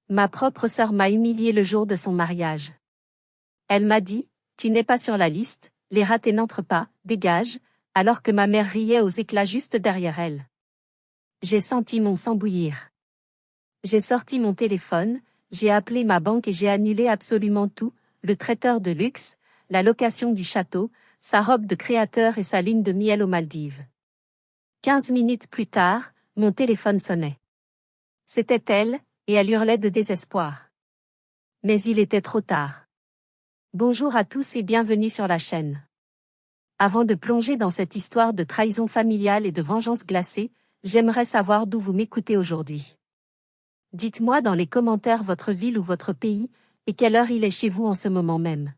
Ma propre sœur m'a humiliée le jour de son mariage. Elle m'a dit, tu n'es pas sur la liste, les ratés n'entrent pas, dégage, alors que ma mère riait aux éclats juste derrière elle. J'ai senti mon sang bouillir. J'ai sorti mon téléphone, j'ai appelé ma banque et j'ai annulé absolument tout, le traiteur de luxe, la location du château, sa robe de créateur et sa lune de miel aux Maldives. 15 minutes plus tard, mon téléphone sonnait. C'était elle, et elle hurlait de désespoir. Mais il était trop tard. Bonjour à tous et bienvenue sur la chaîne. Avant de plonger dans cette histoire de trahison familiale et de vengeance glacée, j'aimerais savoir d'où vous m'écoutez aujourd'hui. Dites-moi dans les commentaires votre ville ou votre pays, et quelle heure il est chez vous en ce moment même.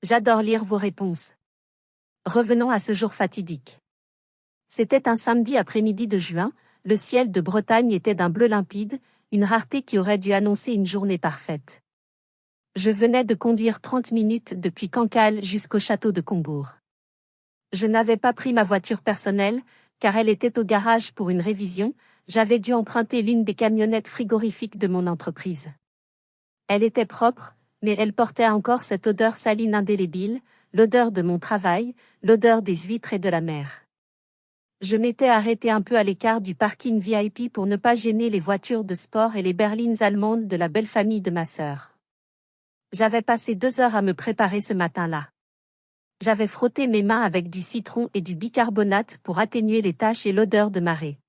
J'adore lire vos réponses. Revenons à ce jour fatidique. C'était un samedi après-midi de juin, le ciel de Bretagne était d'un bleu limpide, une rareté qui aurait dû annoncer une journée parfaite. Je venais de conduire 30 minutes depuis Cancale jusqu'au château de Combourg. Je n'avais pas pris ma voiture personnelle, car elle était au garage pour une révision, j'avais dû emprunter l'une des camionnettes frigorifiques de mon entreprise. Elle était propre, mais elle portait encore cette odeur saline indélébile, l'odeur de mon travail, l'odeur des huîtres et de la mer. Je m'étais arrêté un peu à l'écart du parking VIP pour ne pas gêner les voitures de sport et les berlines allemandes de la belle famille de ma sœur. J'avais passé 2 heures à me préparer ce matin-là. J'avais frotté mes mains avec du citron et du bicarbonate pour atténuer les taches et l'odeur de marée.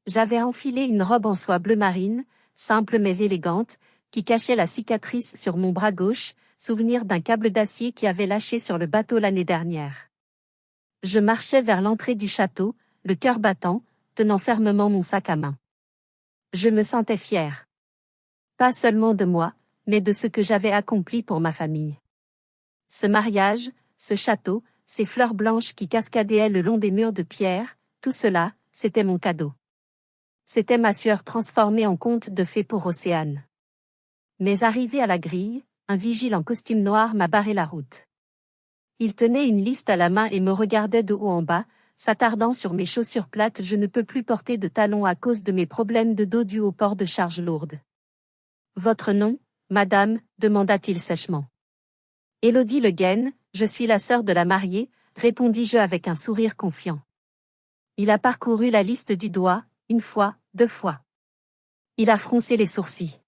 J'avais enfilé une robe en soie bleu marine, simple mais élégante, qui cachait la cicatrice sur mon bras gauche, souvenir d'un câble d'acier qui avait lâché sur le bateau l'année dernière. Je marchais vers l'entrée du château, le cœur battant, tenant fermement mon sac à main. Je me sentais fière. Pas seulement de moi, mais de ce que j'avais accompli pour ma famille. Ce mariage, ce château, ces fleurs blanches qui cascadaient le long des murs de pierre, tout cela, c'était mon cadeau. C'était ma sueur transformée en conte de fées pour Océane. Mais arrivé à la grille, un vigile en costume noir m'a barré la route. Il tenait une liste à la main et me regardait de haut en bas, s'attardant sur mes chaussures plates. Je ne peux plus porter de talons à cause de mes problèmes de dos dus au port de charges lourdes. Votre nom, madame, demanda-t-il sèchement. Élodie Le Guen, je suis la sœur de la mariée, répondis-je avec un sourire confiant. Il a parcouru la liste du doigt, 1 fois, 2 fois. Il a froncé les sourcils.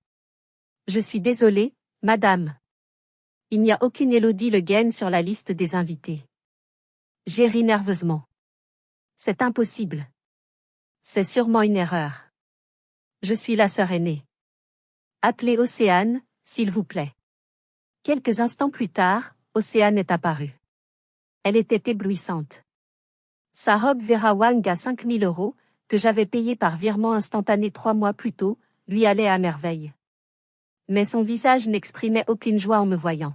Je suis désolé, madame. Il n'y a aucune Élodie Le Guen sur la liste des invités. J'ai ri nerveusement. C'est impossible. C'est sûrement une erreur. Je suis la sœur aînée. Appelez Océane, s'il vous plaît. Quelques instants plus tard, Océane est apparue. Elle était éblouissante. Sa robe Vera Wang à 5 000 €, que j'avais payée par virement instantané 3 mois plus tôt, lui allait à merveille. Mais son visage n'exprimait aucune joie en me voyant.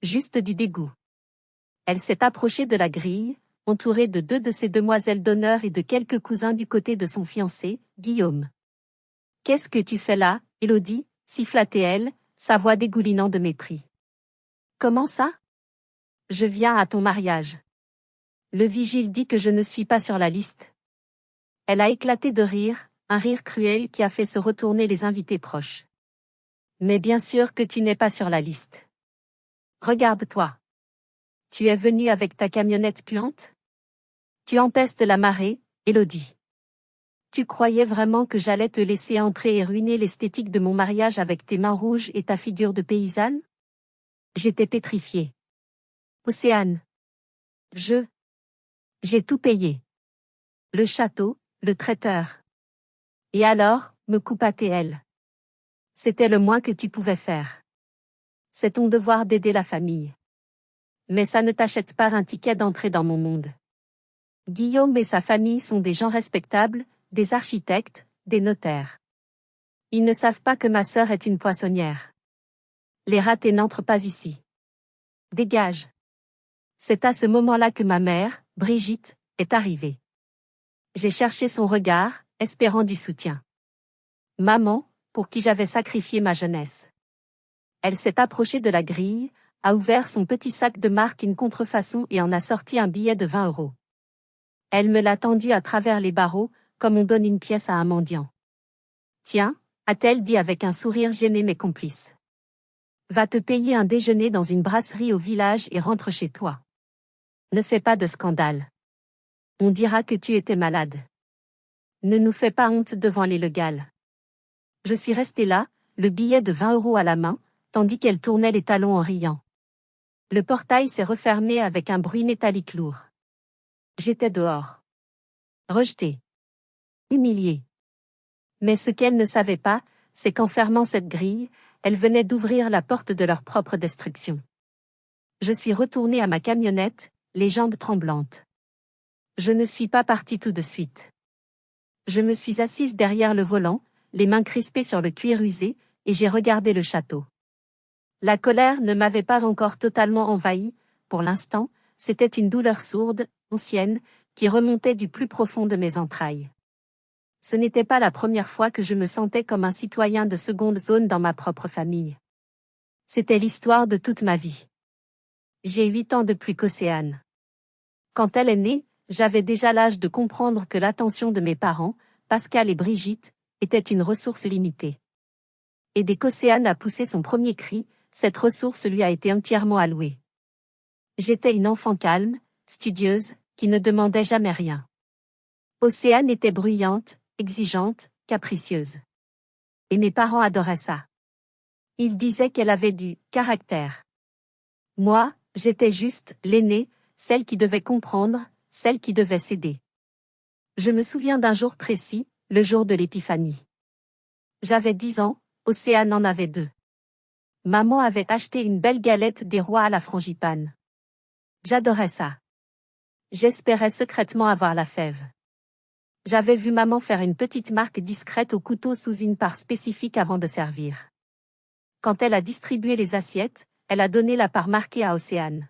Juste du dégoût. Elle s'est approchée de la grille, entourée de 2 de ses demoiselles d'honneur et de quelques cousins du côté de son fiancé, Guillaume. « Qu'est-ce que tu fais là, Élodie » siffla-t-elle, sa voix dégoulinant de mépris. « Comment ça ? Je viens à ton mariage. Le vigile dit que je ne suis pas sur la liste. » Elle a éclaté de rire, un rire cruel qui a fait se retourner les invités proches. « Mais bien sûr que tu n'es pas sur la liste. Regarde-toi. Tu es venue avec ta camionnette puante ? Tu empestes la marée, Élodie. Tu croyais vraiment que j'allais te laisser entrer et ruiner l'esthétique de mon mariage avec tes mains rouges et ta figure de paysanne ? J'étais pétrifiée. Océane. J'ai tout payé. Le château, le traiteur. Et alors, me coupa-t-elle. C'était le moins que tu pouvais faire. C'est ton devoir d'aider la famille. Mais ça ne t'achète pas un ticket d'entrée dans mon monde. Guillaume et sa famille sont des gens respectables, des architectes, des notaires. Ils ne savent pas que ma sœur est une poissonnière. Les ratés n'entrent pas ici. Dégage. C'est à ce moment-là que ma mère, Brigitte, est arrivée. J'ai cherché son regard, espérant du soutien. Maman, pour qui j'avais sacrifié ma jeunesse. Elle s'est approchée de la grille, a ouvert son petit sac de marque une contrefaçon et en a sorti un billet de 20 €. Elle me l'a tendu à travers les barreaux, comme on donne une pièce à un mendiant. Tiens, a-t-elle dit avec un sourire gêné mais complice. Va te payer un déjeuner dans une brasserie au village et rentre chez toi. Ne fais pas de scandale. On dira que tu étais malade. Ne nous fais pas honte devant les Legales. Je suis resté là, le billet de 20 € à la main, tandis qu'elle tournait les talons en riant. Le portail s'est refermé avec un bruit métallique lourd. J'étais dehors. Rejetée. Humiliée. Mais ce qu'elle ne savait pas, c'est qu'en fermant cette grille, elle venait d'ouvrir la porte de leur propre destruction. Je suis retournée à ma camionnette, les jambes tremblantes. Je ne suis pas partie tout de suite. Je me suis assise derrière le volant, les mains crispées sur le cuir usé, et j'ai regardé le château. La colère ne m'avait pas encore totalement envahie, pour l'instant, c'était une douleur sourde, ancienne, qui remontait du plus profond de mes entrailles. Ce n'était pas la première fois que je me sentais comme un citoyen de seconde zone dans ma propre famille. C'était l'histoire de toute ma vie. J'ai 8 ans de plus qu'Océane. Quand elle est née, j'avais déjà l'âge de comprendre que l'attention de mes parents, Pascal et Brigitte, était une ressource limitée. Et dès qu'Océane a poussé son premier cri, cette ressource lui a été entièrement allouée. J'étais une enfant calme, studieuse, qui ne demandait jamais rien. Océane était bruyante, exigeante, capricieuse. Et mes parents adoraient ça. Ils disaient qu'elle avait du caractère. Moi, j'étais juste l'aînée, celle qui devait comprendre, celle qui devait céder. Je me souviens d'un jour précis, le jour de l'épiphanie. J'avais 10 ans, Océane en avait 2. Maman avait acheté une belle galette des rois à la frangipane. J'adorais ça. J'espérais secrètement avoir la fève. J'avais vu maman faire une petite marque discrète au couteau sous une part spécifique avant de servir. Quand elle a distribué les assiettes, elle a donné la part marquée à Océane.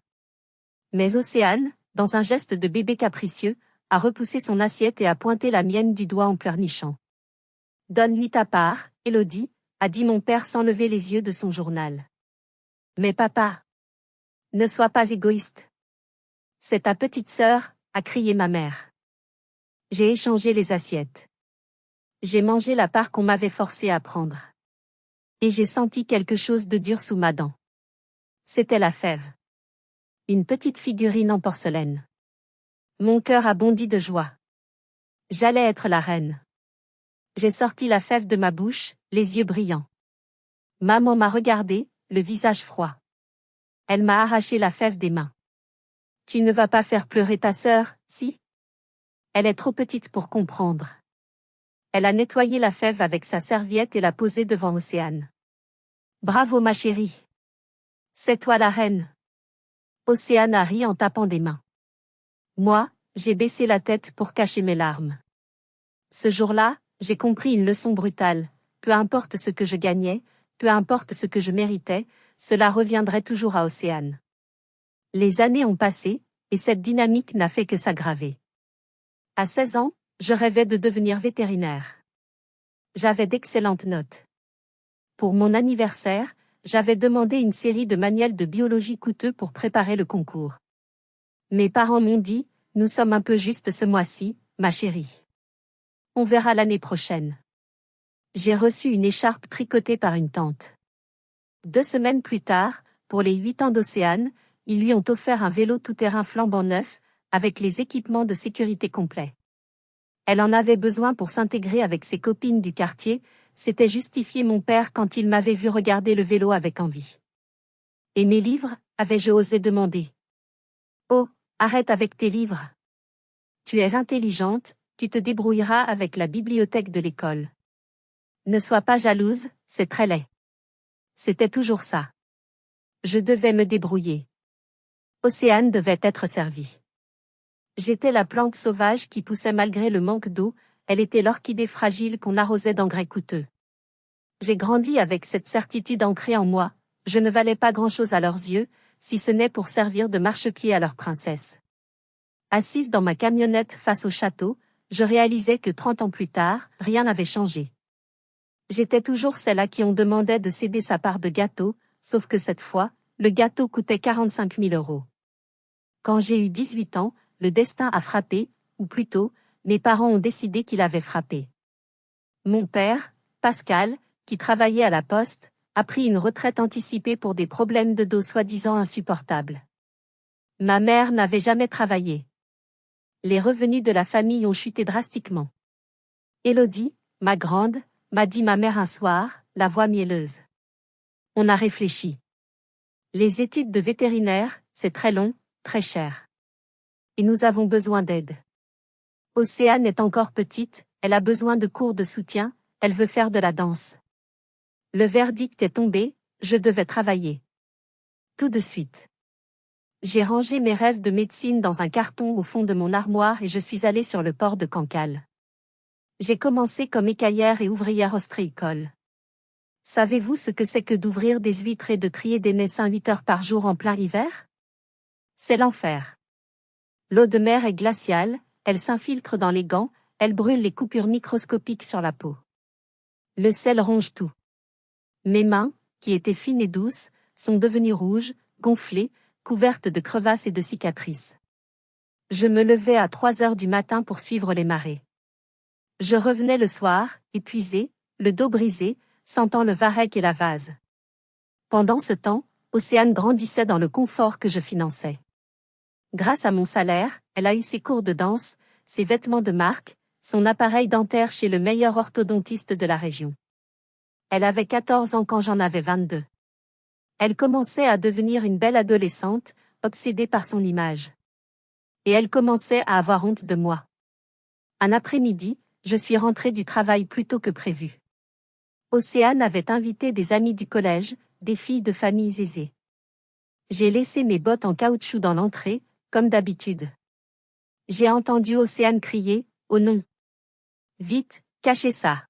Mais Océane, dans un geste de bébé capricieux, a repoussé son assiette et a pointé la mienne du doigt en pleurnichant. « Donne-lui ta part, Élodie », a dit mon père sans lever les yeux de son journal. « Mais papa, ne sois pas égoïste. C'est ta petite sœur, » a crié ma mère. J'ai échangé les assiettes. J'ai mangé la part qu'on m'avait forcé à prendre. Et j'ai senti quelque chose de dur sous ma dent. C'était la fève. Une petite figurine en porcelaine. Mon cœur a bondi de joie. J'allais être la reine. J'ai sorti la fève de ma bouche, les yeux brillants. Maman m'a regardé, le visage froid. Elle m'a arraché la fève des mains. Tu ne vas pas faire pleurer ta sœur, si? Elle est trop petite pour comprendre. Elle a nettoyé la fève avec sa serviette et l'a posée devant Océane. Bravo ma chérie. C'est toi la reine. Océane a ri en tapant des mains. Moi, j'ai baissé la tête pour cacher mes larmes. Ce jour-là, j'ai compris une leçon brutale. Peu importe ce que je gagnais, peu importe ce que je méritais, cela reviendrait toujours à Océane. Les années ont passé, et cette dynamique n'a fait que s'aggraver. À 16 ans, je rêvais de devenir vétérinaire. J'avais d'excellentes notes. Pour mon anniversaire, j'avais demandé une série de manuels de biologie coûteux pour préparer le concours. Mes parents m'ont dit, nous sommes un peu justes ce mois-ci, ma chérie. On verra l'année prochaine. J'ai reçu une écharpe tricotée par une tante. 2 semaines plus tard, pour les 8 ans d'Océane, ils lui ont offert un vélo tout-terrain flambant neuf, avec les équipements de sécurité complets. Elle en avait besoin pour s'intégrer avec ses copines du quartier, s'était justifié mon père quand il m'avait vu regarder le vélo avec envie. Et mes livres, avais-je osé demander. Oh, arrête avec tes livres. Tu es intelligente, tu te débrouilleras avec la bibliothèque de l'école. Ne sois pas jalouse, c'est très laid. C'était toujours ça. Je devais me débrouiller. Océane devait être servie. J'étais la plante sauvage qui poussait malgré le manque d'eau, elle était l'orchidée fragile qu'on arrosait d'engrais coûteux. J'ai grandi avec cette certitude ancrée en moi, je ne valais pas grand-chose à leurs yeux, si ce n'est pour servir de marchepied à leur princesse. Assise dans ma camionnette face au château, je réalisais que 30 ans plus tard, rien n'avait changé. J'étais toujours celle à qui on demandait de céder sa part de gâteau, sauf que cette fois, le gâteau coûtait 45 000 €. Quand j'ai eu 18 ans, le destin a frappé, ou plutôt, mes parents ont décidé qu'il avait frappé. Mon père, Pascal, qui travaillait à la poste, a pris une retraite anticipée pour des problèmes de dos soi-disant insupportables. Ma mère n'avait jamais travaillé. Les revenus de la famille ont chuté drastiquement. Élodie, ma grande, m'a dit ma mère un soir, la voix mielleuse. On a réfléchi. Les études de vétérinaire, c'est très long, très cher. Et nous avons besoin d'aide. Océane est encore petite, elle a besoin de cours de soutien, elle veut faire de la danse. Le verdict est tombé, je devais travailler. Tout de suite. J'ai rangé mes rêves de médecine dans un carton au fond de mon armoire et je suis allée sur le port de Cancale. J'ai commencé comme écaillère et ouvrière ostréicole. Savez-vous ce que c'est que d'ouvrir des huîtres et de trier des naissins 8 heures par jour en plein hiver? C'est l'enfer. L'eau de mer est glaciale, elle s'infiltre dans les gants, elle brûle les coupures microscopiques sur la peau. Le sel ronge tout. Mes mains, qui étaient fines et douces, sont devenues rouges, gonflées, couvertes de crevasses et de cicatrices. Je me levais à 3 heures du matin pour suivre les marées. Je revenais le soir, épuisé, le dos brisé, sentant le varech et la vase. Pendant ce temps, Océane grandissait dans le confort que je finançais. Grâce à mon salaire, elle a eu ses cours de danse, ses vêtements de marque, son appareil dentaire chez le meilleur orthodontiste de la région. Elle avait 14 ans quand j'en avais 22. Elle commençait à devenir une belle adolescente, obsédée par son image. Et elle commençait à avoir honte de moi. Un après-midi, je suis rentrée du travail plus tôt que prévu. Océane avait invité des amis du collège, des filles de familles aisées. J'ai laissé mes bottes en caoutchouc dans l'entrée, comme d'habitude. J'ai entendu Océane crier, « Oh non! Vite, cachez ça !»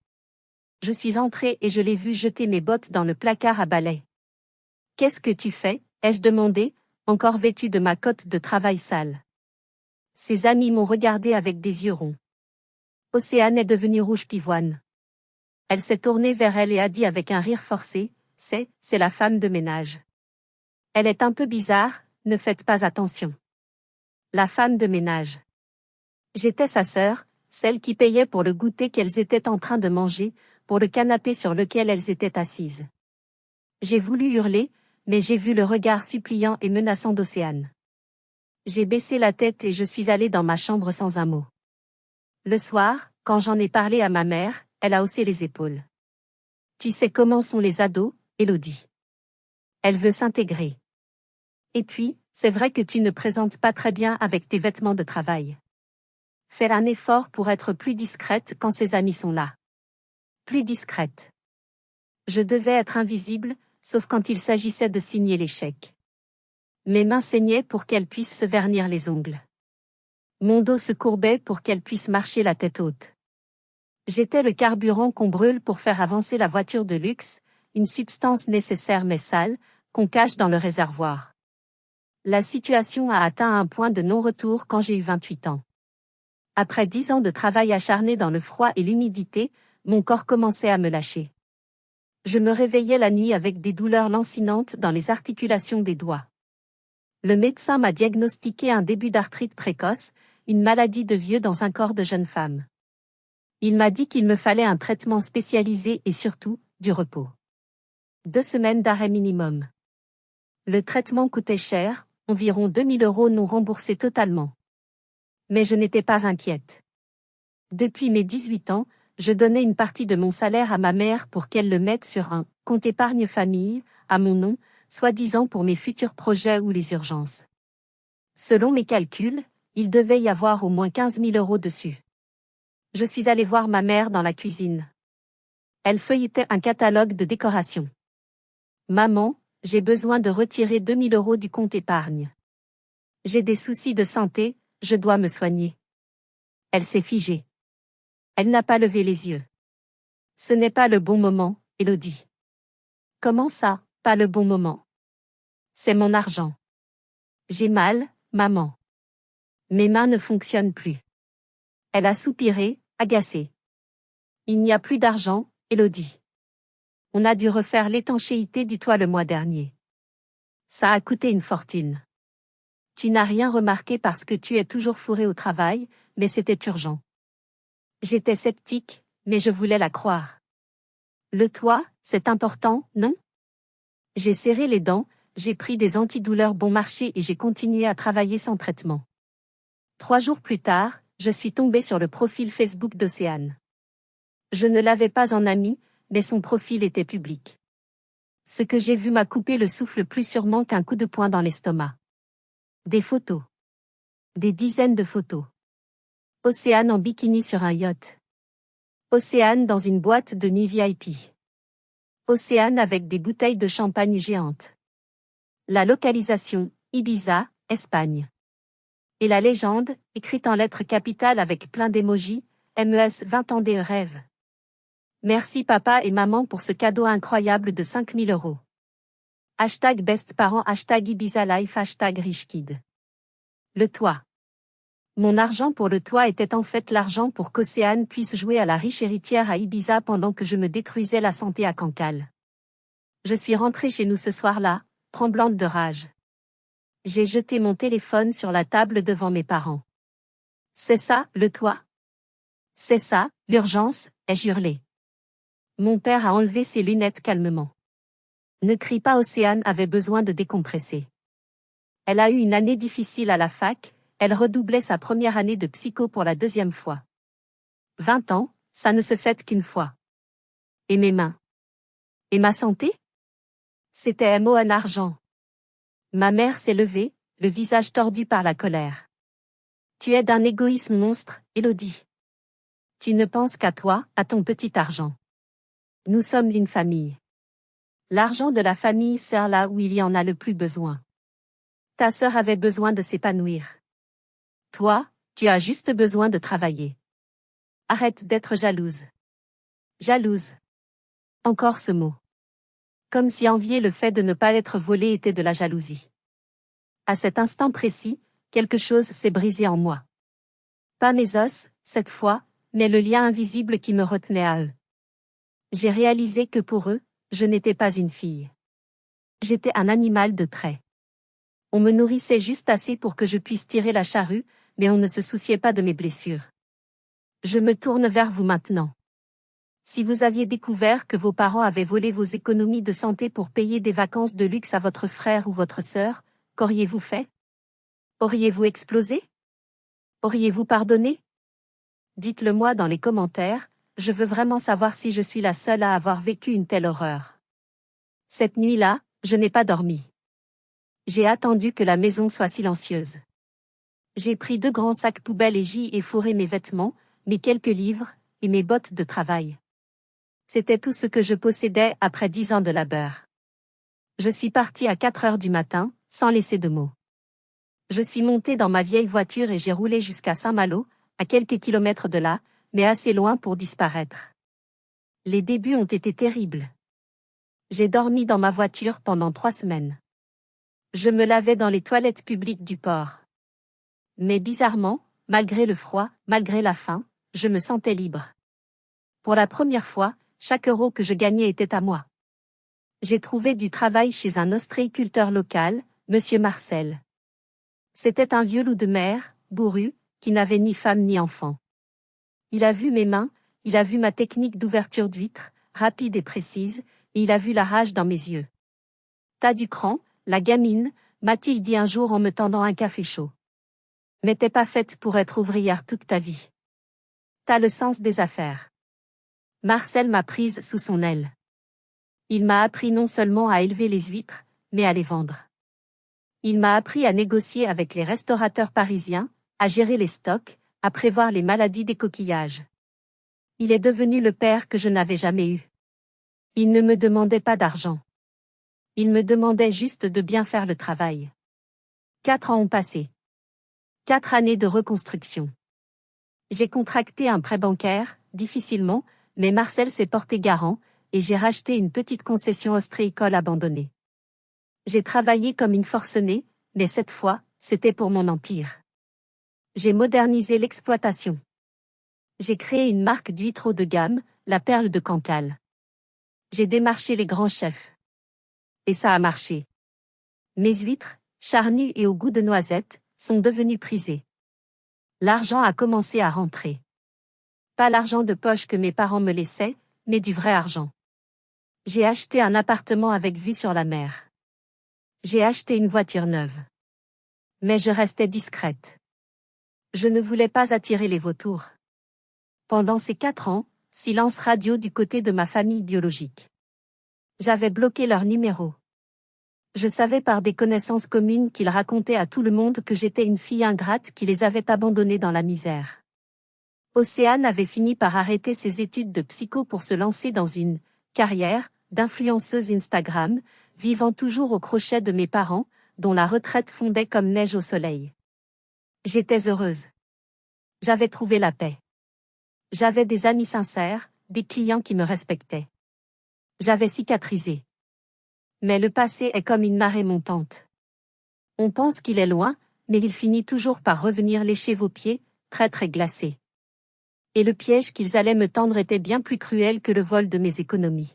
Je suis entrée et je l'ai vue jeter mes bottes dans le placard à balai. « Qu'est-ce que tu fais ?» ai-je demandé, encore vêtue de ma cotte de travail sale. Ses amis m'ont regardé avec des yeux ronds. Océane est devenue rouge pivoine. Elle s'est tournée vers elle et a dit avec un rire forcé, « c'est la femme de ménage. Elle est un peu bizarre, ne faites pas attention. » La femme de ménage. J'étais sa sœur, celle qui payait pour le goûter qu'elles étaient en train de manger, pour le canapé sur lequel elles étaient assises. J'ai voulu hurler, mais j'ai vu le regard suppliant et menaçant d'Océane. J'ai baissé la tête et je suis allée dans ma chambre sans un mot. Le soir, quand j'en ai parlé à ma mère, elle a haussé les épaules. Tu sais comment sont les ados, Élodie. Elle veut s'intégrer. Et puis, c'est vrai que tu ne présentes pas très bien avec tes vêtements de travail. Fais un effort pour être plus discrète quand ses amis sont là. Plus discrète. Je devais être invisible, sauf quand il s'agissait de signer les chèques. Mes mains saignaient pour qu'elle puisse se vernir les ongles. Mon dos se courbait pour qu'elle puisse marcher la tête haute. J'étais le carburant qu'on brûle pour faire avancer la voiture de luxe, une substance nécessaire mais sale, qu'on cache dans le réservoir. La situation a atteint un point de non-retour quand j'ai eu 28 ans. Après 10 ans de travail acharné dans le froid et l'humidité, mon corps commençait à me lâcher. Je me réveillais la nuit avec des douleurs lancinantes dans les articulations des doigts. Le médecin m'a diagnostiqué un début d'arthrite précoce, une maladie de vieux dans un corps de jeune femme. Il m'a dit qu'il me fallait un traitement spécialisé et surtout, du repos. 2 semaines d'arrêt minimum. Le traitement coûtait cher, environ 2000 € non remboursés totalement. Mais je n'étais pas inquiète. Depuis mes 18 ans, je donnais une partie de mon salaire à ma mère pour qu'elle le mette sur un compte épargne famille, à mon nom, soi-disant pour mes futurs projets ou les urgences. Selon mes calculs, il devait y avoir au moins 15 000 € dessus. Je suis allée voir ma mère dans la cuisine. Elle feuilletait un catalogue de décoration. Maman, j'ai besoin de retirer 2000 € du compte épargne. J'ai des soucis de santé, je dois me soigner. Elle s'est figée. Elle n'a pas levé les yeux. Ce n'est pas le bon moment, Élodie. Comment ça, pas le bon moment? C'est mon argent. J'ai mal, maman. Mes mains ne fonctionnent plus. Elle a soupiré, agacée. Il n'y a plus d'argent, Élodie. On a dû refaire l'étanchéité du toit le mois dernier. Ça a coûté une fortune. Tu n'as rien remarqué parce que tu es toujours fourré au travail, mais c'était urgent. J'étais sceptique, mais je voulais la croire. Le toit, c'est important, non? J'ai serré les dents, j'ai pris des antidouleurs bon marché et j'ai continué à travailler sans traitement. 3 jours plus tard, je suis tombée sur le profil Facebook d'Océane. Je ne l'avais pas en ami, mais son profil était public. Ce que j'ai vu m'a coupé le souffle plus sûrement qu'un coup de poing dans l'estomac. Des photos. Des dizaines de photos. Océane en bikini sur un yacht. Océane dans une boîte de nuit VIP. Océane avec des bouteilles de champagne géantes. La localisation, Ibiza, Espagne. Et la légende, écrite en lettres capitales avec plein d'émojis, MES 20 ans des rêves. Merci papa et maman pour ce cadeau incroyable de 5 000 €. Hashtag best parents, hashtag Ibiza life, hashtag rich kid. Le toit. Mon argent pour le toit était en fait l'argent pour qu'Océane puisse jouer à la riche héritière à Ibiza pendant que je me détruisais la santé à Cancale. Je suis rentrée chez nous ce soir-là, tremblante de rage. J'ai jeté mon téléphone sur la table devant mes parents. C'est ça, le toit? C'est ça, l'urgence, ai-je hurlé. Mon père a enlevé ses lunettes calmement. Ne crie pas, Océane avait besoin de décompresser. Elle a eu une année difficile à la fac, elle redoublait sa première année de psycho pour la 2e fois. 20 ans, ça ne se fête qu'une fois. Et mes mains? Et ma santé? C'était MO en argent. Ma mère s'est levée, le visage tordu par la colère. Tu es d'un égoïsme monstre, Élodie. Tu ne penses qu'à toi, à ton petit argent. Nous sommes une famille. L'argent de la famille sert là où il y en a le plus besoin. Ta sœur avait besoin de s'épanouir. Toi, tu as juste besoin de travailler. Arrête d'être jalouse. Jalouse. Encore ce mot. Comme si envier le fait de ne pas être volé était de la jalousie. À cet instant précis, quelque chose s'est brisé en moi. Pas mes os, cette fois, mais le lien invisible qui me retenait à eux. J'ai réalisé que pour eux, je n'étais pas une fille. J'étais un animal de trait. On me nourrissait juste assez pour que je puisse tirer la charrue, mais on ne se souciait pas de mes blessures. Je me tourne vers vous maintenant. Si vous aviez découvert que vos parents avaient volé vos économies de santé pour payer des vacances de luxe à votre frère ou votre sœur, qu'auriez-vous fait? Auriez-vous explosé? Auriez-vous pardonné? Dites-le moi dans les commentaires, je veux vraiment savoir si je suis la seule à avoir vécu une telle horreur. Cette nuit-là, je n'ai pas dormi. J'ai attendu que la maison soit silencieuse. J'ai pris 2 grands sacs poubelles et j'y ai fourré mes vêtements, mes quelques livres, et mes bottes de travail. C'était tout ce que je possédais après 10 ans de labeur. Je suis partie à 4 heures du matin, sans laisser de mots. Je suis montée dans ma vieille voiture et j'ai roulé jusqu'à Saint-Malo, à quelques kilomètres de là, mais assez loin pour disparaître. Les débuts ont été terribles. J'ai dormi dans ma voiture pendant 3 semaines. Je me lavais dans les toilettes publiques du port. Mais bizarrement, malgré le froid, malgré la faim, je me sentais libre. Pour la première fois, chaque euro que je gagnais était à moi. J'ai trouvé du travail chez un ostréiculteur local, Monsieur Marcel. C'était un vieux loup de mer, bourru, qui n'avait ni femme ni enfant. Il a vu mes mains, il a vu ma technique d'ouverture d'huître, rapide et précise, et il a vu la rage dans mes yeux. T'as du cran, la gamine, m'a-t-il dit un jour en me tendant un café chaud. Mais t'es pas faite pour être ouvrière toute ta vie. T'as le sens des affaires. Marcel m'a prise sous son aile. Il m'a appris non seulement à élever les huîtres, mais à les vendre. Il m'a appris à négocier avec les restaurateurs parisiens, à gérer les stocks, à prévoir les maladies des coquillages. Il est devenu le père que je n'avais jamais eu. Il ne me demandait pas d'argent. Il me demandait juste de bien faire le travail. 4 ans ont passé. 4 années de reconstruction. J'ai contracté un prêt bancaire, difficilement, mais Marcel s'est porté garant, et j'ai racheté une petite concession ostréicole abandonnée. J'ai travaillé comme une forcenée, mais cette fois, c'était pour mon empire. J'ai modernisé l'exploitation. J'ai créé une marque d'huîtres haut de gamme, la Perle de Cancale. J'ai démarché les grands chefs. Et ça a marché. Mes huîtres, charnues et au goût de noisette, sont devenues prisées. L'argent a commencé à rentrer. Pas l'argent de poche que mes parents me laissaient, mais du vrai argent. J'ai acheté un appartement avec vue sur la mer. J'ai acheté une voiture neuve. Mais je restais discrète. Je ne voulais pas attirer les vautours. Pendant ces 4 ans, silence radio du côté de ma famille biologique. J'avais bloqué leur numéro. Je savais par des connaissances communes qu'ils racontaient à tout le monde que j'étais une fille ingrate qui les avait abandonnés dans la misère. Océane avait fini par arrêter ses études de psycho pour se lancer dans une carrière d'influenceuse Instagram, vivant toujours au crochet de mes parents, dont la retraite fondait comme neige au soleil. J'étais heureuse. J'avais trouvé la paix. J'avais des amis sincères, des clients qui me respectaient. J'avais cicatrisé. Mais le passé est comme une marée montante. On pense qu'il est loin, mais il finit toujours par revenir lécher vos pieds, traîtres et glacés. Et le piège qu'ils allaient me tendre était bien plus cruel que le vol de mes économies.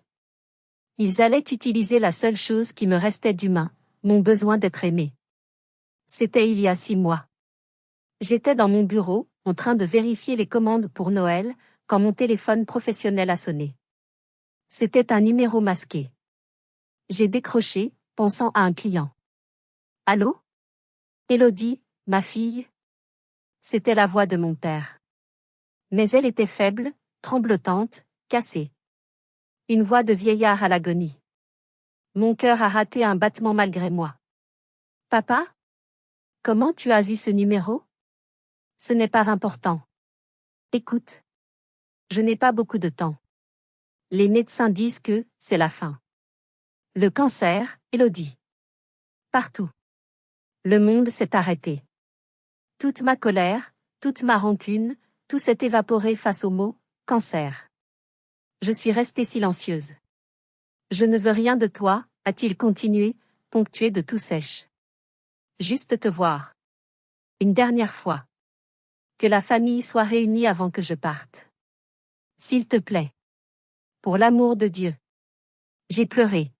Ils allaient utiliser la seule chose qui me restait d'humain, mon besoin d'être aimé. C'était il y a 6 mois. J'étais dans mon bureau, en train de vérifier les commandes pour Noël, quand mon téléphone professionnel a sonné. C'était un numéro masqué. J'ai décroché, pensant à un client. Allô? Élodie, ma fille? C'était la voix de mon père. Mais elle était faible, tremblotante, cassée. Une voix de vieillard à l'agonie. Mon cœur a raté un battement malgré moi. Papa? Comment tu as eu ce numéro? Ce n'est pas important. Écoute. Je n'ai pas beaucoup de temps. Les médecins disent que c'est la fin. Le cancer, Élodie. Partout. Le monde s'est arrêté. Toute ma colère, toute ma rancune, tout s'est évaporé face au mot « cancer ». Je suis restée silencieuse. Je ne veux rien de toi, a-t-il continué, ponctué de tout sèche. Juste te voir. Une dernière fois. Que la famille soit réunie avant que je parte. S'il te plaît. Pour l'amour de Dieu. J'ai pleuré.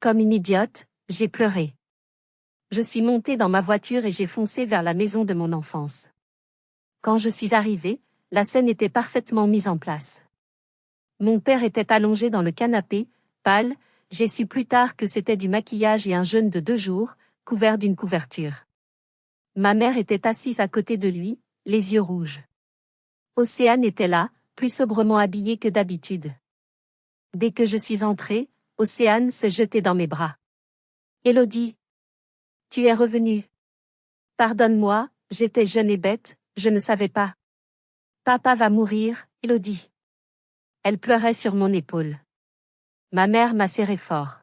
Comme une idiote, j'ai pleuré. Je suis montée dans ma voiture et j'ai foncé vers la maison de mon enfance. Quand je suis arrivée, la scène était parfaitement mise en place. Mon père était allongé dans le canapé, pâle, j'ai su plus tard que c'était du maquillage et un jeûne de 2 jours, couvert d'une couverture. Ma mère était assise à côté de lui, les yeux rouges. Océane était là, plus sobrement habillée que d'habitude. Dès que je suis entrée, Océane s'est jetée dans mes bras. Élodie. Tu es revenue. Pardonne-moi, j'étais jeune et bête, je ne savais pas. Papa va mourir, Élodie. Elle pleurait sur mon épaule. Ma mère m'a serré fort.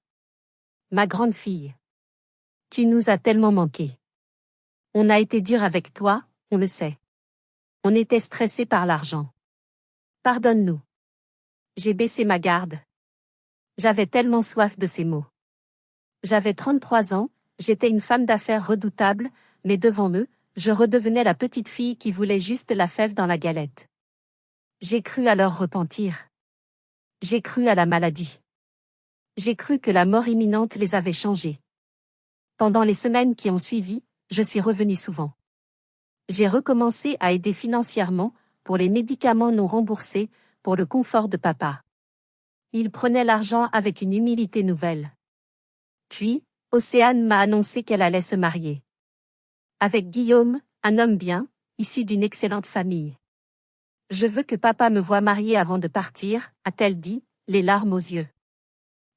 Ma grande fille. Tu nous as tellement manqué. On a été dur avec toi, on le sait. On était stressés par l'argent. Pardonne-nous. J'ai baissé ma garde. J'avais tellement soif de ces mots. J'avais 33 ans, j'étais une femme d'affaires redoutable, mais devant eux, je redevenais la petite fille qui voulait juste la fève dans la galette. J'ai cru à leur repentir. J'ai cru à la maladie. J'ai cru que la mort imminente les avait changés. Pendant les semaines qui ont suivi, je suis revenue souvent. J'ai recommencé à aider financièrement, pour les médicaments non remboursés, pour le confort de papa. Il prenait l'argent avec une humilité nouvelle. Puis, Océane m'a annoncé qu'elle allait se marier. Avec Guillaume, un homme bien, issu d'une excellente famille. Je veux que papa me voie mariée avant de partir, a-t-elle dit, les larmes aux yeux.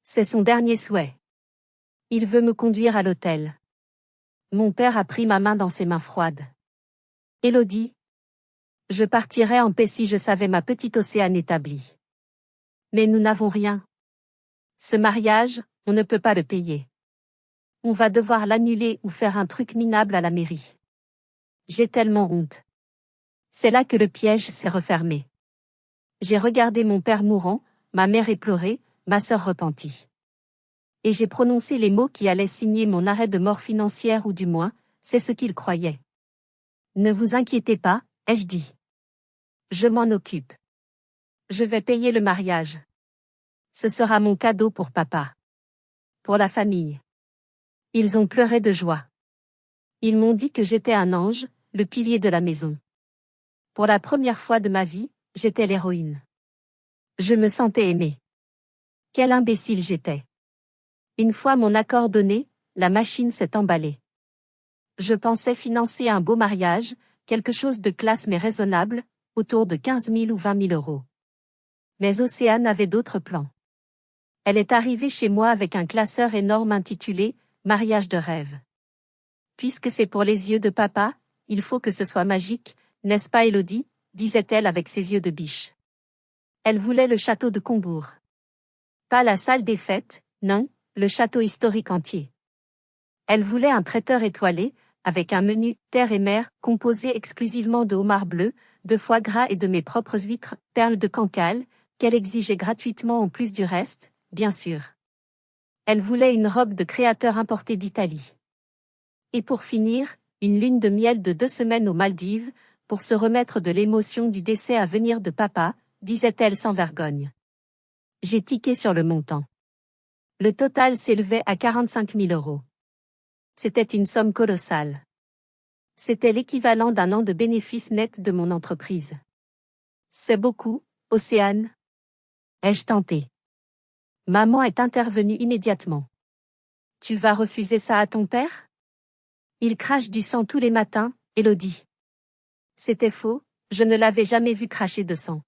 C'est son dernier souhait. Il veut me conduire à l'hôtel. Mon père a pris ma main dans ses mains froides. Élodie. Je partirais en paix si je savais ma petite Océane établie. Mais nous n'avons rien. Ce mariage, on ne peut pas le payer. On va devoir l'annuler ou faire un truc minable à la mairie. J'ai tellement honte. C'est là que le piège s'est refermé. J'ai regardé mon père mourant, ma mère éplorée, ma sœur repentie. Et j'ai prononcé les mots qui allaient signer mon arrêt de mort financière ou du moins, c'est ce qu'ils croyaient. Ne vous inquiétez pas, ai-je dit. Je m'en occupe. Je vais payer le mariage. Ce sera mon cadeau pour papa. Pour la famille. Ils ont pleuré de joie. Ils m'ont dit que j'étais un ange, le pilier de la maison. Pour la première fois de ma vie, j'étais l'héroïne. Je me sentais aimée. Quel imbécile j'étais. Une fois mon accord donné, la machine s'est emballée. Je pensais financer un beau mariage, quelque chose de classe mais raisonnable, autour de 15 000 ou 20 000 euros. Mais Océane avait d'autres plans. Elle est arrivée chez moi avec un classeur énorme intitulé « Mariage de rêve ». Puisque c'est pour les yeux de papa, il faut que ce soit magique, n'est-ce pas Élodie, disait-elle avec ses yeux de biche. Elle voulait le château de Combourg. Pas la salle des fêtes, non, le château historique entier. Elle voulait un traiteur étoilé, avec un menu terre et mer, composé exclusivement de homards bleus, de foie gras et de mes propres huîtres, perles de Cancale, qu'elle exigeait gratuitement en plus du reste, bien sûr. Elle voulait une robe de créateur importée d'Italie. Et pour finir, une lune de miel de 2 semaines aux Maldives, pour se remettre de l'émotion du décès à venir de papa, disait-elle sans vergogne. J'ai tiqué sur le montant. Le total s'élevait à 45 000 euros. C'était une somme colossale. C'était l'équivalent d'1 an de bénéfices nets de mon entreprise. C'est beaucoup, Océane? Ai-je tenté? Maman est intervenue immédiatement. Tu vas refuser ça à ton père? Il crache du sang tous les matins, Élodie. C'était faux, je ne l'avais jamais vu cracher de sang.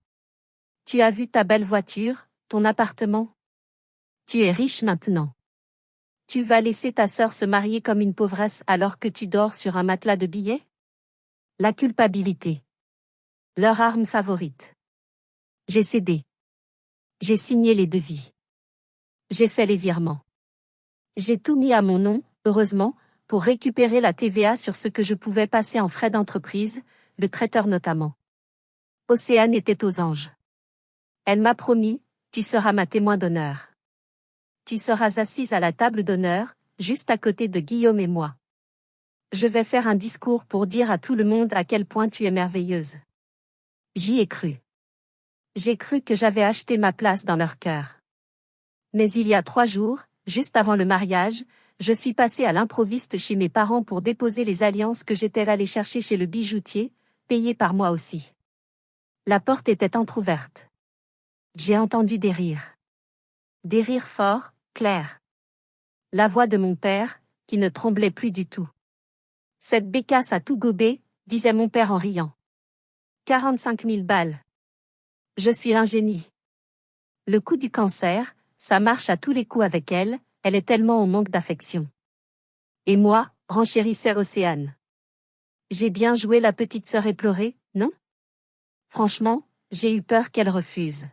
Tu as vu ta belle voiture, ton appartement? Tu es riche maintenant. Tu vas laisser ta sœur se marier comme une pauvresse alors que tu dors sur un matelas de billets? La culpabilité. Leur arme favorite. J'ai cédé. J'ai signé les devis. J'ai fait les virements. J'ai tout mis à mon nom, heureusement, pour récupérer la TVA sur ce que je pouvais passer en frais d'entreprise, le traiteur notamment. Océane était aux anges. Elle m'a promis, tu seras ma témoin d'honneur. Tu seras assise à la table d'honneur, juste à côté de Guillaume et moi. Je vais faire un discours pour dire à tout le monde à quel point tu es merveilleuse. J'y ai cru. J'ai cru que j'avais acheté ma place dans leur cœur. Mais il y a 3 jours, juste avant le mariage, je suis passée à l'improviste chez mes parents pour déposer les alliances que j'étais allée chercher chez le bijoutier, payées par moi aussi. La porte était entr'ouverte. J'ai entendu des rires. Des rires forts, clairs. La voix de mon père, qui ne tremblait plus du tout. Cette bécasse a tout gobé, disait mon père en riant. 45 000 balles. Je suis un génie. Le coup du cancer, ça marche à tous les coups avec elle, elle est tellement en manque d'affection. Et moi, renchérissait Océane. J'ai bien joué la petite sœur éplorée, non? Franchement, j'ai eu peur qu'elle refuse.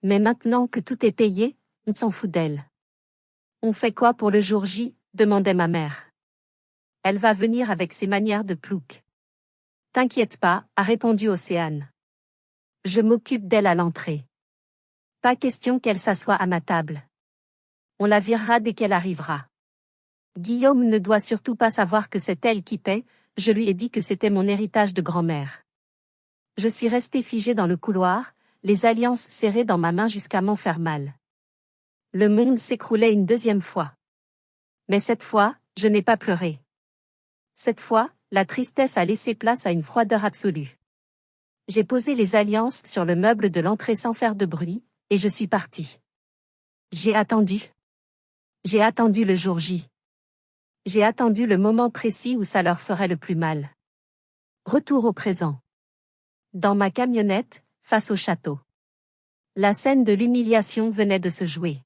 Mais maintenant que tout est payé, on s'en fout d'elle. On fait quoi pour le jour J? Demandait ma mère. Elle va venir avec ses manières de plouc. T'inquiète pas, a répondu Océane. Je m'occupe d'elle à l'entrée. Pas question qu'elle s'assoie à ma table. On la virera dès qu'elle arrivera. Guillaume ne doit surtout pas savoir que c'est elle qui paie, je lui ai dit que c'était mon héritage de grand-mère. Je suis restée figée dans le couloir, les alliances serrées dans ma main jusqu'à m'en faire mal. Le monde s'écroulait une 2e fois. Mais cette fois, je n'ai pas pleuré. Cette fois, la tristesse a laissé place à une froideur absolue. J'ai posé les alliances sur le meuble de l'entrée sans faire de bruit, et je suis partie. J'ai attendu. J'ai attendu le jour J. J'ai attendu le moment précis où ça leur ferait le plus mal. Retour au présent. Dans ma camionnette, face au château. La scène de l'humiliation venait de se jouer.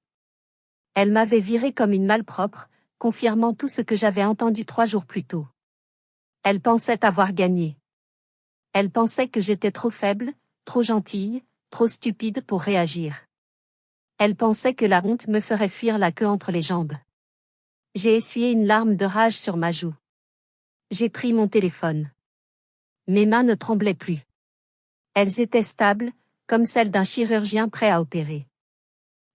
Elle m'avait virée comme une malpropre, confirmant tout ce que j'avais entendu 3 jours plus tôt. Elle pensait avoir gagné. Elle pensait que j'étais trop faible, trop gentille, trop stupide pour réagir. Elle pensait que la honte me ferait fuir la queue entre les jambes. J'ai essuyé une larme de rage sur ma joue. J'ai pris mon téléphone. Mes mains ne tremblaient plus. Elles étaient stables, comme celles d'un chirurgien prêt à opérer.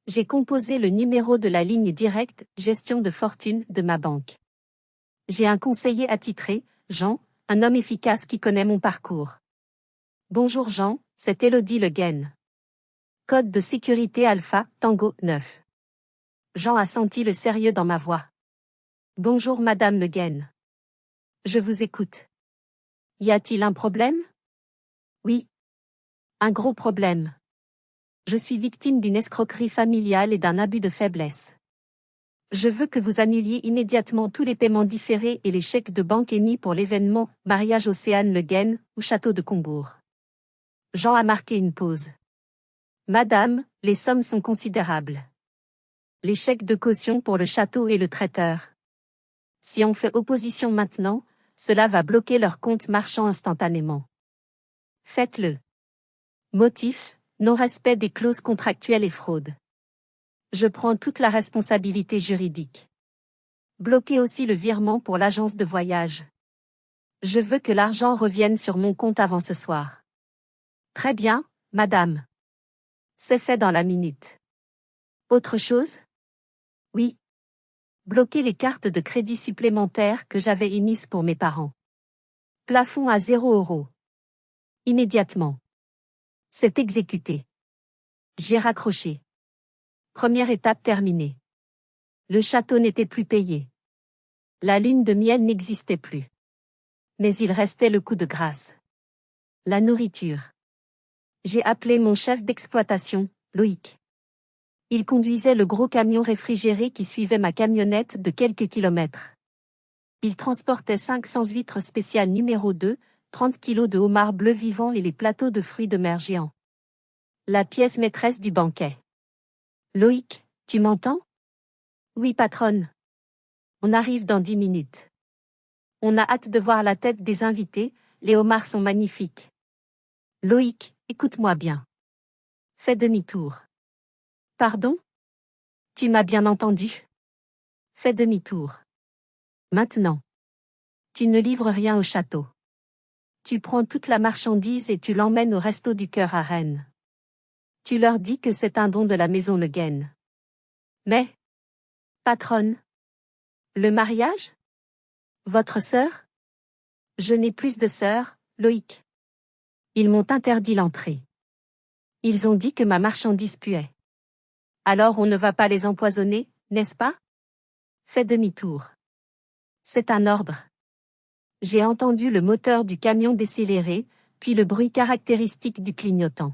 J'ai composé le numéro de la ligne directe « Gestion de fortune » de ma banque. J'ai un conseiller attitré, Jean, un homme efficace qui connaît mon parcours. Bonjour Jean, c'est Élodie Le Guen. Code de sécurité Alpha, Tango 9. Jean a senti le sérieux dans ma voix. Bonjour Madame Le Guen. Je vous écoute. Y a-t-il un problème? Oui. Un gros problème. Je suis victime d'une escroquerie familiale et d'un abus de faiblesse. Je veux que vous annuliez immédiatement tous les paiements différés et les chèques de banque émis pour l'événement Mariage Océane Le Guen au château de Combourg. Jean a marqué une pause. Madame, les sommes sont considérables. Les chèques de caution pour le château et le traiteur. Si on fait opposition maintenant, cela va bloquer leur compte marchand instantanément. Faites-le. Motif, non-respect des clauses contractuelles et fraude. Je prends toute la responsabilité juridique. Bloquez aussi le virement pour l'agence de voyage. Je veux que l'argent revienne sur mon compte avant ce soir. Très bien, madame. C'est fait dans la minute. Autre chose? Oui. Bloquez les cartes de crédit supplémentaires que j'avais émises pour mes parents. Plafond à 0 €. Immédiatement. C'est exécuté. J'ai raccroché. Première étape terminée. Le château n'était plus payé. La lune de miel n'existait plus. Mais il restait le coup de grâce. La nourriture. J'ai appelé mon chef d'exploitation, Loïc. Il conduisait le gros camion réfrigéré qui suivait ma camionnette de quelques kilomètres. Il transportait 500 huîtres spéciales numéro 2, 30 kilos de homards bleus vivants et les plateaux de fruits de mer géants. La pièce maîtresse du banquet. Loïc, tu m'entends? Oui, patronne. On arrive dans 10 minutes. On a hâte de voir la tête des invités, les homards sont magnifiques. Loïc, écoute-moi bien. Fais demi-tour. Pardon? Tu m'as bien entendu? Fais demi-tour. Maintenant. Tu ne livres rien au château. Tu prends toute la marchandise et tu l'emmènes au Resto du Cœur à Rennes. Tu leur dis que c'est un don de la maison Le Guen. Mais, patronne, le mariage? Votre sœur? Je n'ai plus de sœur, Loïc. Ils m'ont interdit l'entrée. Ils ont dit que ma marchandise puait. Alors on ne va pas les empoisonner, n'est-ce pas? Fais demi-tour. C'est un ordre. J'ai entendu le moteur du camion décélérer, puis le bruit caractéristique du clignotant.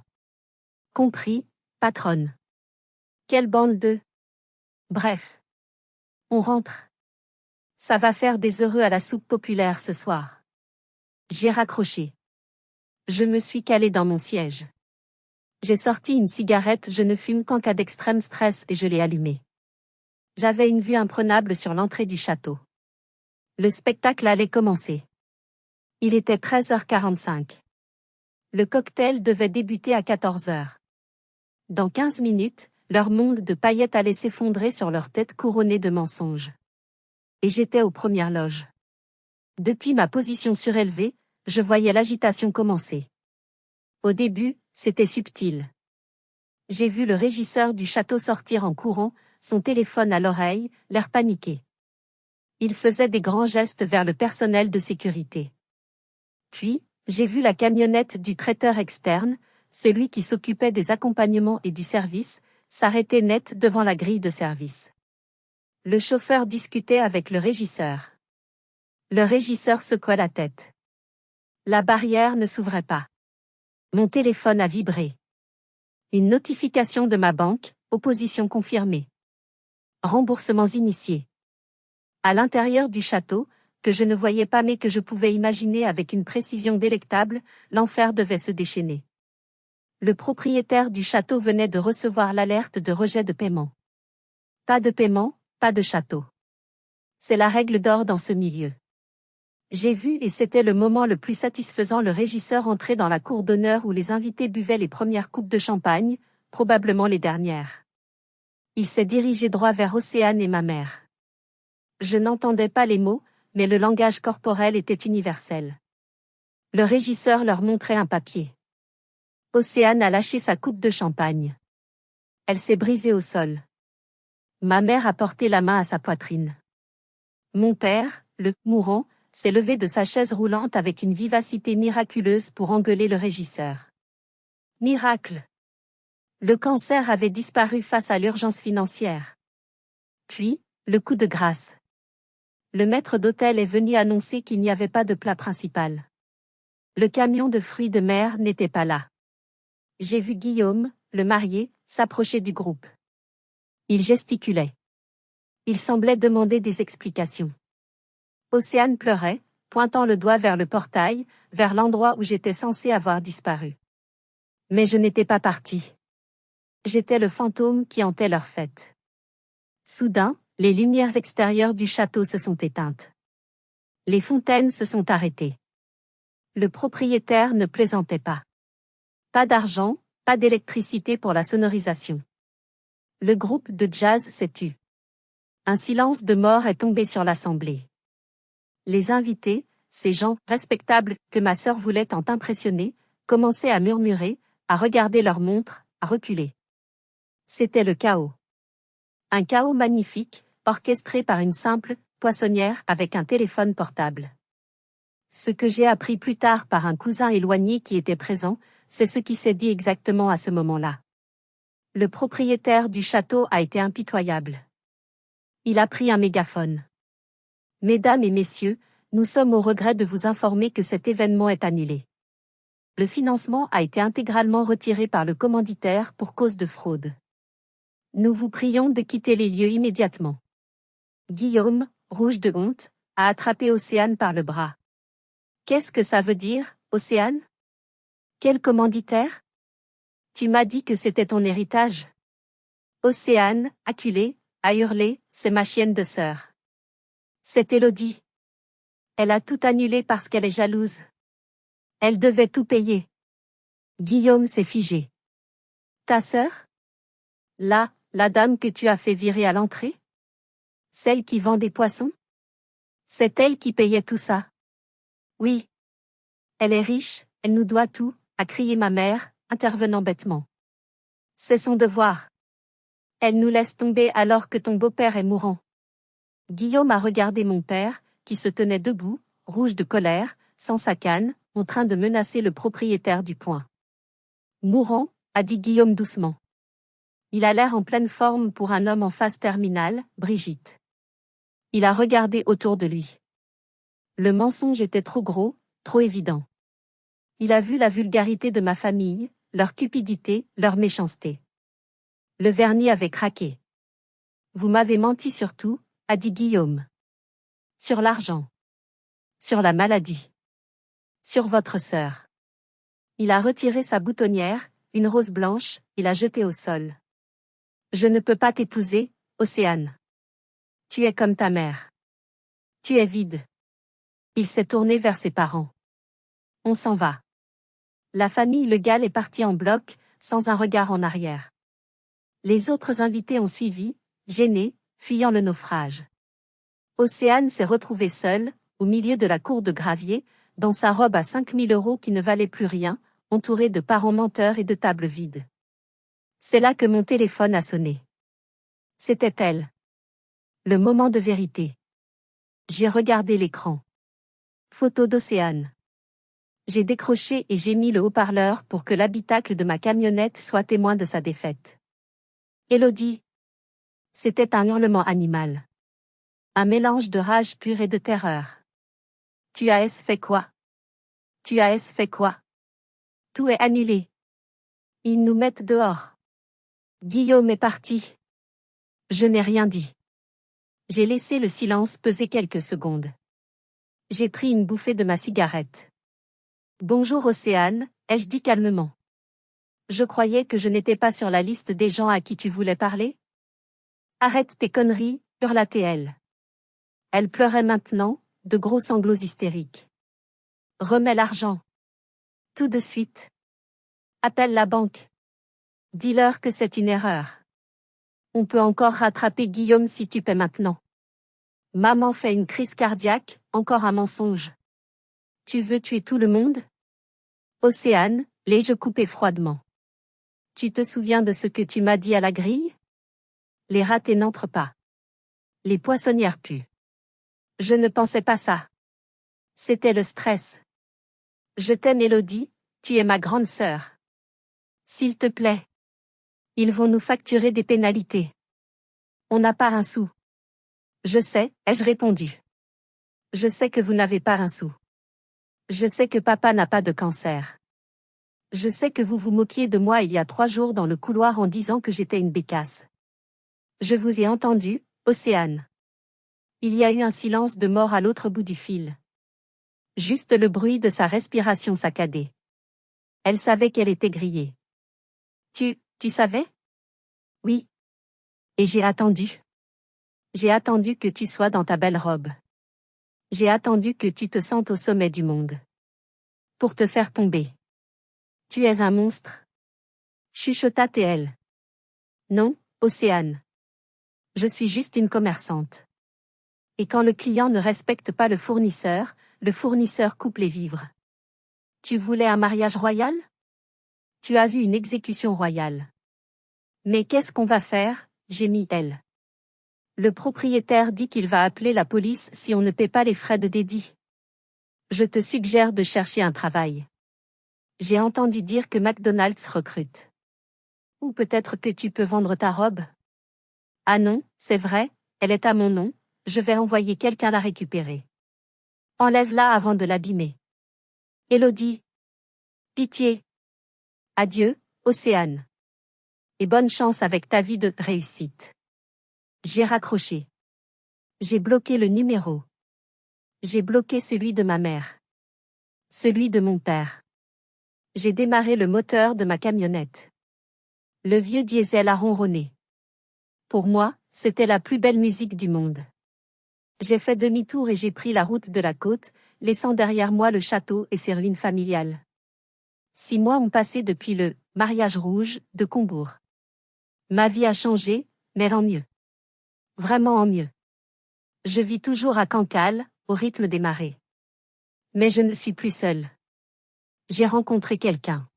Compris, patronne. Quelle bande de... Bref. On rentre. Ça va faire des heureux à la soupe populaire ce soir. J'ai raccroché. Je me suis calé dans mon siège. J'ai sorti une cigarette, je ne fume qu'en cas d'extrême stress et je l'ai allumée. J'avais une vue imprenable sur l'entrée du château. Le spectacle allait commencer. Il était 13h45. Le cocktail devait débuter à 14h. Dans 15 minutes, leur monde de paillettes allait s'effondrer sur leur tête couronnée de mensonges. Et j'étais aux premières loges. Depuis ma position surélevée, je voyais l'agitation commencer. Au début, c'était subtil. J'ai vu le régisseur du château sortir en courant, son téléphone à l'oreille, l'air paniqué. Il faisait des grands gestes vers le personnel de sécurité. Puis, j'ai vu la camionnette du traiteur externe, celui qui s'occupait des accompagnements et du service, s'arrêter net devant la grille de service. Le chauffeur discutait avec le régisseur. Le régisseur secouait la tête. La barrière ne s'ouvrait pas. Mon téléphone a vibré. Une notification de ma banque, opposition confirmée. Remboursements initiés. À l'intérieur du château, que je ne voyais pas mais que je pouvais imaginer avec une précision délectable, l'enfer devait se déchaîner. Le propriétaire du château venait de recevoir l'alerte de rejet de paiement. Pas de paiement, pas de château. C'est la règle d'or dans ce milieu. J'ai vu et c'était le moment le plus satisfaisant le régisseur entrer dans la cour d'honneur où les invités buvaient les premières coupes de champagne, probablement les dernières. Il s'est dirigé droit vers Océane et ma mère. Je n'entendais pas les mots, mais le langage corporel était universel. Le régisseur leur montrait un papier. Océane a lâché sa coupe de champagne. Elle s'est brisée au sol. Ma mère a porté la main à sa poitrine. Mon père, le mourant, s'est levé de sa chaise roulante avec une vivacité miraculeuse pour engueuler le régisseur. Miracle! Le cancer avait disparu face à l'urgence financière. Puis, le coup de grâce. Le maître d'hôtel est venu annoncer qu'il n'y avait pas de plat principal. Le camion de fruits de mer n'était pas là. J'ai vu Guillaume, le marié, s'approchait du groupe. Il gesticulait. Il semblait demander des explications. Océane pleurait, pointant le doigt vers le portail, vers l'endroit où j'étais censé avoir disparu. Mais je n'étais pas parti. J'étais le fantôme qui hantait leur fête. Soudain, les lumières extérieures du château se sont éteintes. Les fontaines se sont arrêtées. Le propriétaire ne plaisantait pas. Pas d'argent, pas d'électricité pour la sonorisation. Le groupe de jazz s'est tu. Un silence de mort est tombé sur l'assemblée. Les invités, ces gens respectables que ma sœur voulait tant impressionner, commençaient à murmurer, à regarder leur montre, à reculer. C'était le chaos. Un chaos magnifique, orchestré par une simple poissonnière avec un téléphone portable. Ce que j'ai appris plus tard par un cousin éloigné qui était présent, c'est ce qui s'est dit exactement à ce moment-là. Le propriétaire du château a été impitoyable. Il a pris un mégaphone. Mesdames et messieurs, nous sommes au regret de vous informer que cet événement est annulé. Le financement a été intégralement retiré par le commanditaire pour cause de fraude. Nous vous prions de quitter les lieux immédiatement. Guillaume, rouge de honte, a attrapé Océane par le bras. Qu'est-ce que ça veut dire, Océane? Quel commanditaire? Tu m'as dit que c'était ton héritage. Océane, acculée, a hurlé, c'est ma chienne de sœur. C'est Élodie. Elle a tout annulé parce qu'elle est jalouse. Elle devait tout payer. Guillaume s'est figé. Ta sœur? Là, la dame que tu as fait virer à l'entrée? Celle qui vend des poissons? C'est elle qui payait tout ça. Oui. Elle est riche, elle nous doit tout, a crié ma mère, intervenant bêtement. C'est son devoir. Elle nous laisse tomber alors que ton beau-père est mourant. Guillaume a regardé mon père, qui se tenait debout, rouge de colère, sans sa canne, en train de menacer le propriétaire du point. Mourant, a dit Guillaume doucement. Il a l'air en pleine forme pour un homme en phase terminale, Brigitte. Il a regardé autour de lui. Le mensonge était trop gros, trop évident. Il a vu la vulgarité de ma famille, leur cupidité, leur méchanceté. Le vernis avait craqué. Vous m'avez menti sur tout, a dit Guillaume. Sur l'argent. Sur la maladie. Sur votre sœur. Il a retiré sa boutonnière, une rose blanche, et l'a jetée au sol. Je ne peux pas t'épouser, Océane. Tu es comme ta mère. Tu es vide. Il s'est tourné vers ses parents. On s'en va. La famille Le Gall est partie en bloc, sans un regard en arrière. Les autres invités ont suivi, gênés, fuyant le naufrage. Océane s'est retrouvée seule, au milieu de la cour de gravier, dans sa robe à 5000 € qui ne valait plus rien, entourée de parents menteurs et de tables vides. C'est là que mon téléphone a sonné. C'était elle. Le moment de vérité. J'ai regardé l'écran. Photo d'Océane. J'ai décroché et j'ai mis le haut-parleur pour que l'habitacle de ma camionnette soit témoin de sa défaite. Élodie. C'était un hurlement animal. Un mélange de rage pure et de terreur. Tu as fait quoi? Tu as fait quoi? Tout est annulé. Ils nous mettent dehors. Guillaume est parti. Je n'ai rien dit. J'ai laissé le silence peser quelques secondes. J'ai pris une bouffée de ma cigarette. Bonjour Océane, ai-je dit calmement. Je croyais que je n'étais pas sur la liste des gens à qui tu voulais parler. Arrête tes conneries, hurla-t-elle. Elle pleurait maintenant, de gros sanglots hystériques. Remets l'argent. Tout de suite. Appelle la banque. Dis-leur que c'est une erreur. On peut encore rattraper Guillaume si tu paies maintenant. Maman fait une crise cardiaque, encore un mensonge. Tu veux tuer tout le monde? Océane, l'ai-je coupé froidement. Tu te souviens de ce que tu m'as dit à la grille? Les ratés n'entrent pas. Les poissonnières puent. Je ne pensais pas ça. C'était le stress. Je t'aime Élodie, tu es ma grande sœur. S'il te plaît. Ils vont nous facturer des pénalités. On n'a pas un sou. Je sais, ai-je répondu. Je sais que vous n'avez pas un sou. Je sais que papa n'a pas de cancer. Je sais que vous vous moquiez de moi il y a 3 jours dans le couloir en disant que j'étais une bécasse. Je vous ai entendu, Océane. Il y a eu un silence de mort à l'autre bout du fil. Juste le bruit de sa respiration saccadée. Elle savait qu'elle était grillée. Tu savais? Oui. Et j'ai attendu. J'ai attendu que tu sois dans ta belle robe. J'ai attendu que tu te sentes au sommet du monde. Pour te faire tomber. Tu es un monstre. Chuchota TL. Non, Océane. Je suis juste une commerçante. Et quand le client ne respecte pas le fournisseur coupe les vivres. Tu voulais un mariage royal? Tu as eu une exécution royale. Mais qu'est-ce qu'on va faire, gémit-elle. Le propriétaire dit qu'il va appeler la police si on ne paie pas les frais de dédit. Je te suggère de chercher un travail. J'ai entendu dire que McDonald's recrute. Ou peut-être que tu peux vendre ta robe? Ah non, c'est vrai, elle est à mon nom, je vais envoyer quelqu'un la récupérer. Enlève-la avant de l'abîmer. Élodie. Pitié. Adieu, Océane. Et bonne chance avec ta vie de réussite. J'ai raccroché. J'ai bloqué le numéro. J'ai bloqué celui de ma mère. Celui de mon père. J'ai démarré le moteur de ma camionnette. Le vieux diesel a ronronné. Pour moi, c'était la plus belle musique du monde. J'ai fait demi-tour et j'ai pris la route de la côte, laissant derrière moi le château et ses ruines familiales. 6 mois ont passé depuis le mariage rouge de Combourg. Ma vie a changé, mais en mieux. Vraiment en mieux. Je vis toujours à Cancale, au rythme des marées. Mais je ne suis plus seule. J'ai rencontré quelqu'un.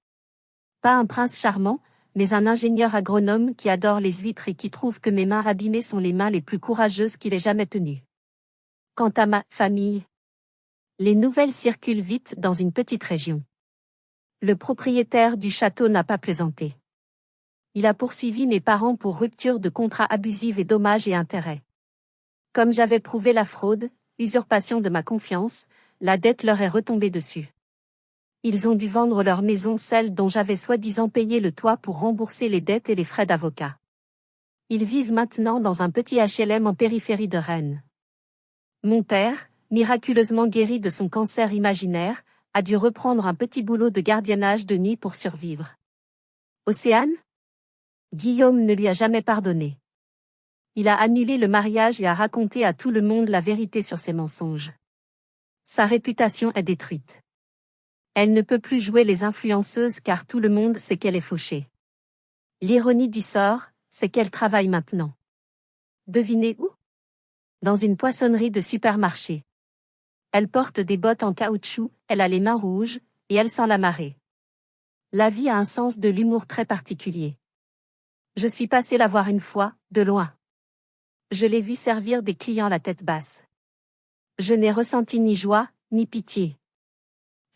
Pas un prince charmant, mais un ingénieur agronome qui adore les huîtres et qui trouve que mes mains abîmées sont les mains les plus courageuses qu'il ait jamais tenues. Quant à ma famille, les nouvelles circulent vite dans une petite région. Le propriétaire du château n'a pas plaisanté. Il a poursuivi mes parents pour rupture de contrat abusive et dommages et intérêts. Comme j'avais prouvé la fraude, usurpation de ma confiance, la dette leur est retombée dessus. Ils ont dû vendre leur maison, celle dont j'avais soi-disant payé le toit pour rembourser les dettes et les frais d'avocat. Ils vivent maintenant dans un petit HLM en périphérie de Rennes. Mon père, miraculeusement guéri de son cancer imaginaire, a dû reprendre un petit boulot de gardiennage de nuit pour survivre. Océane? Guillaume ne lui a jamais pardonné. Il a annulé le mariage et a raconté à tout le monde la vérité sur ses mensonges. Sa réputation est détruite. Elle ne peut plus jouer les influenceuses car tout le monde sait qu'elle est fauchée. L'ironie du sort, c'est qu'elle travaille maintenant. Devinez où? Dans une poissonnerie de supermarché. Elle porte des bottes en caoutchouc, elle a les mains rouges, et elle sent la marée. La vie a un sens de l'humour très particulier. Je suis passée la voir une fois, de loin. Je l'ai vue servir des clients la tête basse. Je n'ai ressenti ni joie, ni pitié.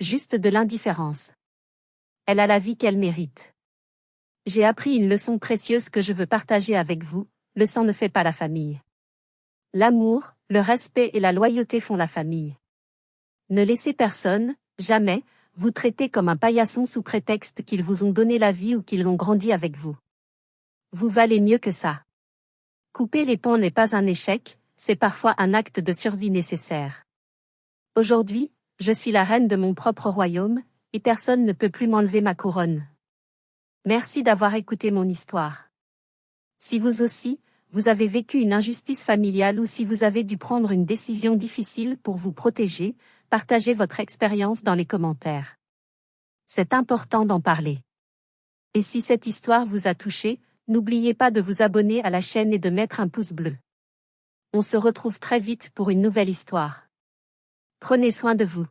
Juste de l'indifférence. Elle a la vie qu'elle mérite. J'ai appris une leçon précieuse que je veux partager avec vous, le sang ne fait pas la famille. L'amour, le respect et la loyauté font la famille. Ne laissez personne, jamais, vous traiter comme un paillasson sous prétexte qu'ils vous ont donné la vie ou qu'ils ont grandi avec vous. Vous valez mieux que ça. Couper les ponts n'est pas un échec, c'est parfois un acte de survie nécessaire. Aujourd'hui, je suis la reine de mon propre royaume, et personne ne peut plus m'enlever ma couronne. Merci d'avoir écouté mon histoire. Si vous aussi, vous avez vécu une injustice familiale ou si vous avez dû prendre une décision difficile pour vous protéger, partagez votre expérience dans les commentaires. C'est important d'en parler. Et si cette histoire vous a touché, n'oubliez pas de vous abonner à la chaîne et de mettre un pouce bleu. On se retrouve très vite pour une nouvelle histoire. Prenez soin de vous.